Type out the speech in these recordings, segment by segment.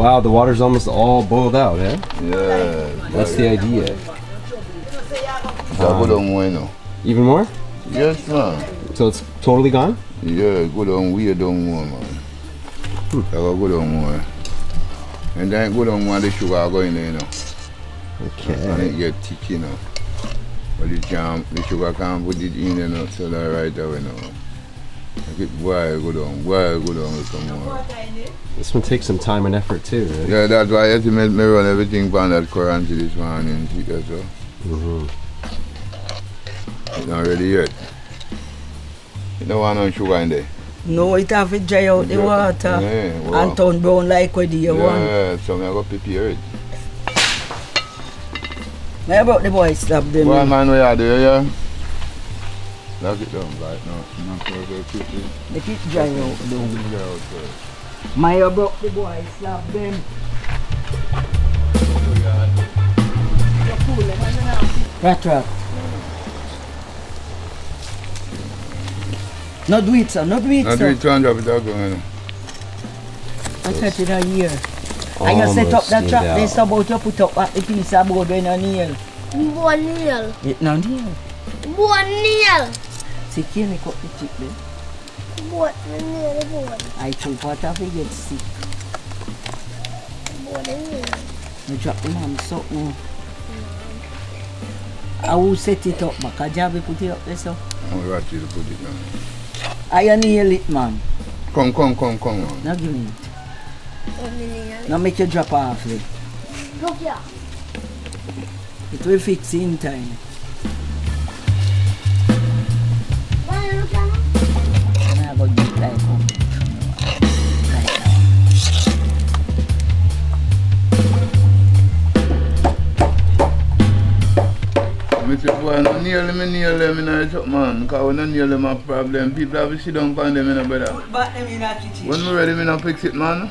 Wow, the water's almost all boiled out, eh? Yeah. That's the idea. Go down more now. Even more? Yes, man. So it's totally gone? Yeah, go down way down more, man. Go down more. And then go down more, the sugar go in there, you know. Okay. And it get thick, you know. But the sugar can't put it in, you know, so that right away now. Like it boil, go down, some more. This one takes some time and effort too, right? Yeah, that's why I had to make me run everything on that currency this morning, see that so. It's not ready yet. You don't want no sugar in there? No, it have to dry out the water and turn brown like what you want. Yeah, so I'm going to prepare it. How about the boys stop them? Well, man, we are there, yeah? Lock it down right now. Not so quickly. Let it dry out down. Dry out first. Maya broke the boys, slap them. Rat. No do it, sir. No do it, sir. No do it, sir. Drop it out, man. I cut it a year. And you set up that trap, this about you put up at the piece of board when you nail. One nail. It no nail. One nail. See, can you cut the chip then? What nail, boy? I took what if you get sick. What nail? You drop the man something. I will set it up, but can you put it up there, so? I'm going to put it down. I nail it, man. Come on. Now give me it. Now make you drop off it. Look here. It will fix in time. Look here. Now go get like home. Boy, no nail them in the man. Because when I nail them a problem, people have to sit down on them, brother. Put back them in the kitchen. When we ready, I fix it, man.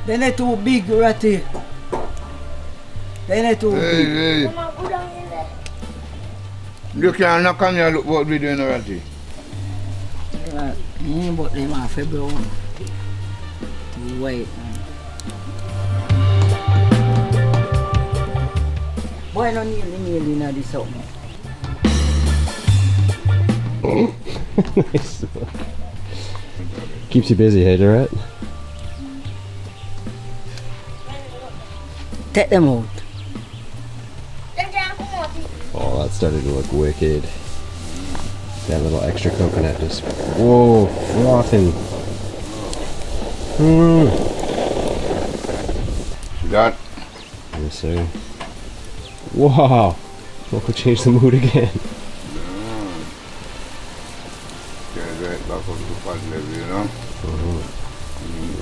Then they're too big, Ratty. Big. Hey. You can't knock on here look what we doing, Ratty. But they want February 1. To wait. Why not nail in this out? Nice. Keeps you busy, hey, Durrett? Take them out. Oh, that started to look wicked. That little extra coconut just, whoa, frothing. That? Yes, sir. Wow, Mokko changed the mood again.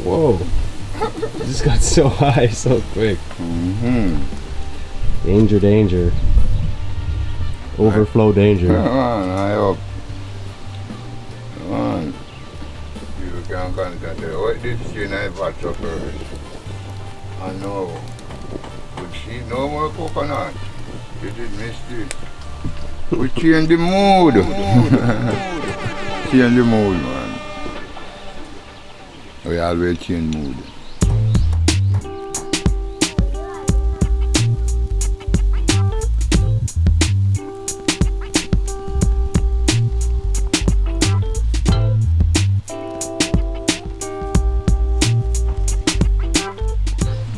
Whoa, it just got so high so quick. Danger. Overflow danger. Come on, I hope. Come on. You can concentrate. What did she not watch up first? I know. But she no more coconut. You did miss it. We change the mood. Change the mood, man. We always change mood.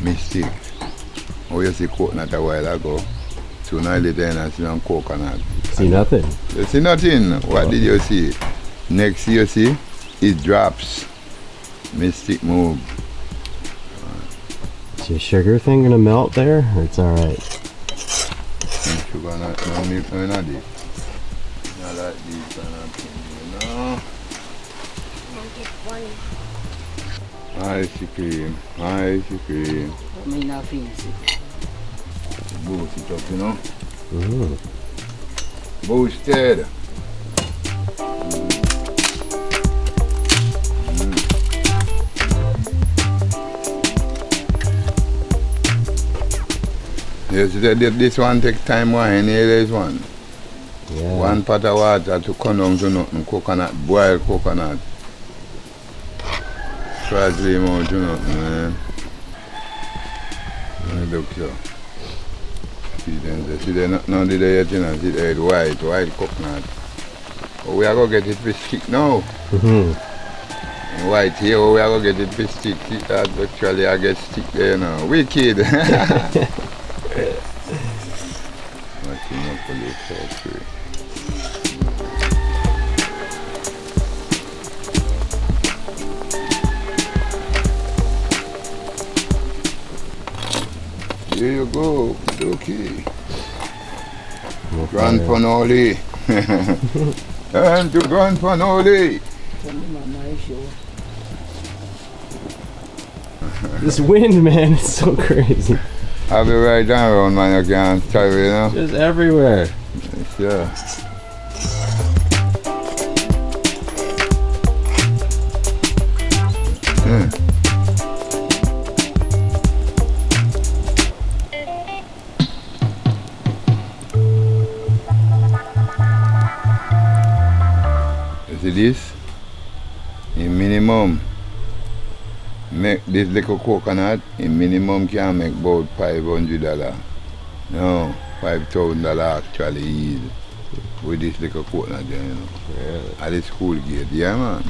Mistake. Oh, you see coconut a while ago. Sooner or later, I see some coconut. See nothing. You see nothing. What did you see? Next you see, it drops. Mystic move. Is your sugar thing gonna melt there, or it's all right? Sugar not deep. Not like this kind of thing, you know. Ice cream. I mean, not fancy. Boost it up, you know. Boosted. Yes, this one take time wine, here is one. Yeah. 1 pot of water to come down to nothing, coconut, boiled coconut. Try to leave out to nothing, man. Look so. See them nothing there yet, you know. See the white coconut. But we are going to get it for stick now. White here, we are going to get it for stick. See that actually I get stick there now. Wicked. Rasta Mokko looks so great. Here you go, okay. Grand Finale. And to Grand Finale. This wind, man, it's so crazy. I'll be right down around, man. I can't tell you, you know. Just everywhere. Yeah. See this? In minimum, make this little coconut, in minimum can make about $500. No, $5,000 actually easy with this little coconut there, you know. Really? At the school gate, yeah man.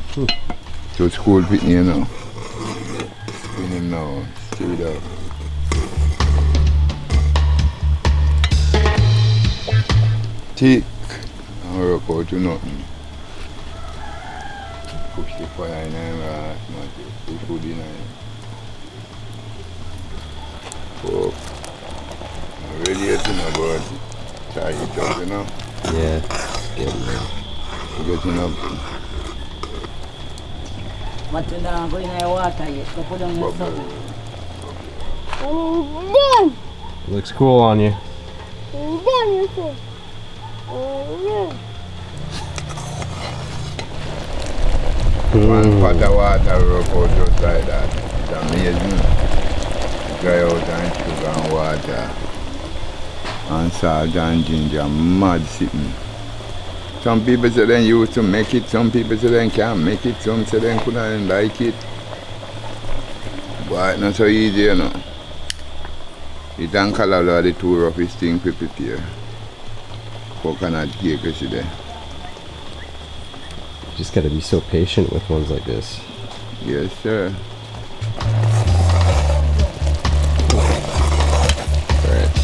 So school pitney, you know. Spin him now, stir it up. Thick, and work out to nothing. Push the fire in there, put food in there. Cook. I'm ready yet, you know, but try it up, you know. Yeah. Getting there. Getting up. But you don't go in the water yet. Go put on your Bubble. phone. Looks cool on you. One pot of water rub out just like that. It's amazing. Dry out and sugar and water. And salt and ginger. Mad sitting. Some people say they used to make it, some people say they can't make it, some say they couldn't like it. But it's not so easy, you know. It and callaloo are the two roughest things to prepare. Coconut cake, you see there. Just gotta be so patient with ones like this. Yes, sir. Alright.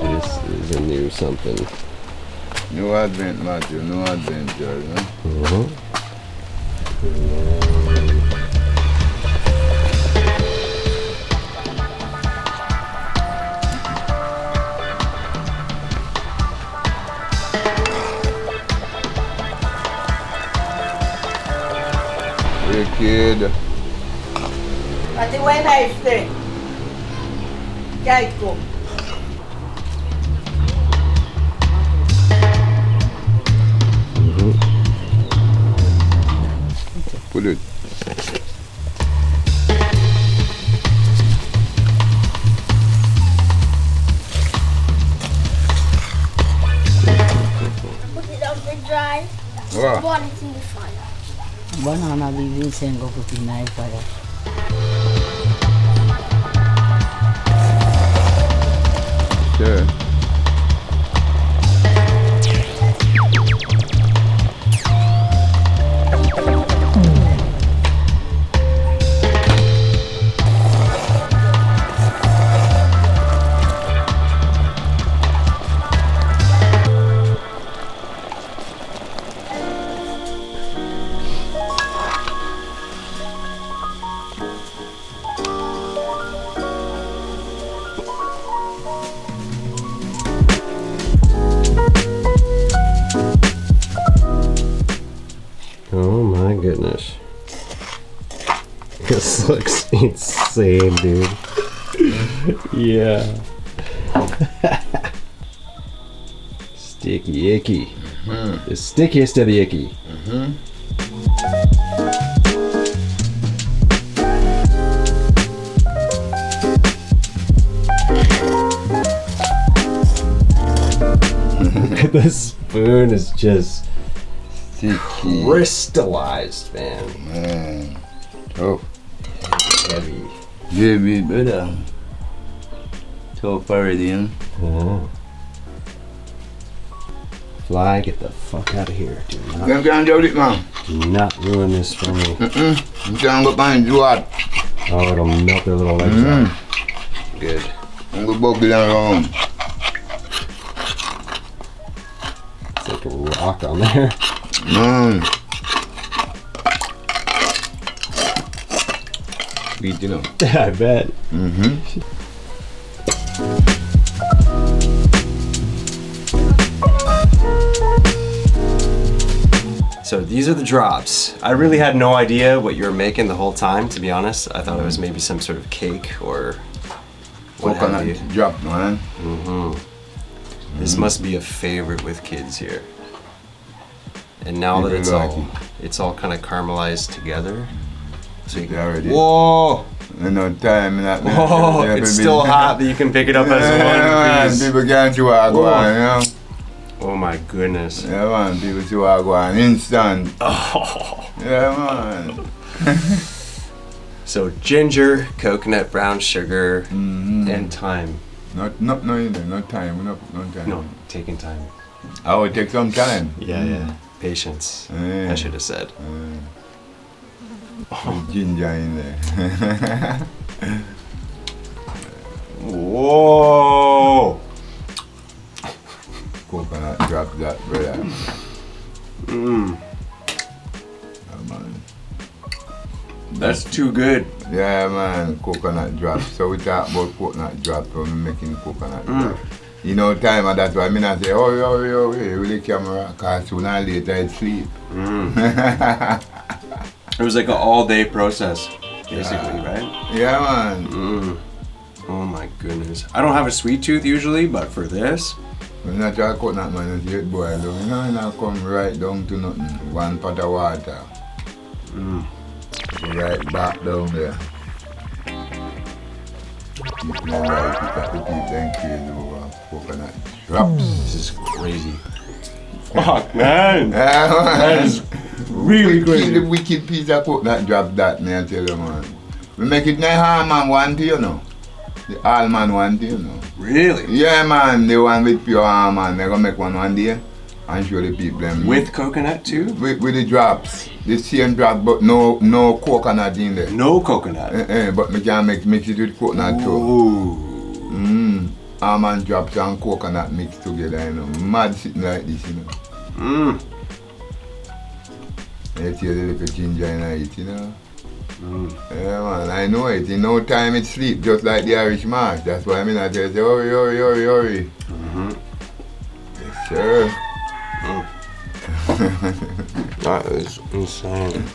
This is a new something. New advent, Matthew, new advent, you know. Wicked. But the way knife there. Guide go. Put it. Put it on the dry. Wow. Burn it in the fire. Banana leaves and go put in the fire. Sure. Oh my goodness. This looks insane, dude. Yeah. Sticky icky. The stickiest of the icky. The spoon is just Sticky. crystallized, man. Man. Oh. Heavy. Give it better. Tough already, huh? Oh. Fly, get the fuck out of here. Do Can't do it, man. not ruin this for me. You can't go behind you what? Oh, it'll melt their little legs out. Good. I'm gonna bug it around. It's like a rock on there. Sweet, you know. I bet. So these are the drops. I really had no idea what you were making the whole time, to be honest. I thought it was maybe some sort of cake or what have you. Coconut drop, man. This must be a favorite with kids here. And now that People it's all kind of caramelized together. So you They already. whoa! No time in that. Whoa! It's still hot, but you can pick it up as one piece. People can't see what I go on, you know? Oh my goodness. Yeah, man. People see what I go on instant. Oh. Yeah, man. So ginger, coconut, brown sugar, and thyme. Not in there. No time. No time. No, taking time. I would take some time. Yeah. Patience. I should have said. Ginger in there. Whoa! Coconut drop that, brother. Yeah, man. That's too good. Yeah, man. Coconut drop. So we talk about coconut drop when we're making coconut drop. You know, time and that's why I mean I say, oh, with the camera, because sooner or later I'd sleep. It was like an all-day process, basically, right? Yeah, man. Oh my goodness. I don't have a sweet tooth usually, but for this, When I try coconut, man, it's get boiled down. You know, it come right down to nothing. One pot of water. Right back down there. Keep them right, pick up the teeth, then crazy over coconut drops. this is crazy. Fuck, man. Yeah, man. That is really Keep crazy. the wicked piece of coconut drop that, me I tell you, man. We make it nice almond one to you know. The almond one to you know. Really? Yeah, man, the one with pure almond. They're gonna make one day and show the people them. With coconut too? With the drops. The same drop, but no coconut in there. No coconut. But me can mix it with coconut too. Ooh. Almond drops and coconut mixed together, you know. Mad sitting like this, you know. You see the little ginger in it, you know. Yeah, man, I know it. In no time it sleep, just like the Irish marsh. That's why I mean I tell you, hurry. Yes, sir. That is insane.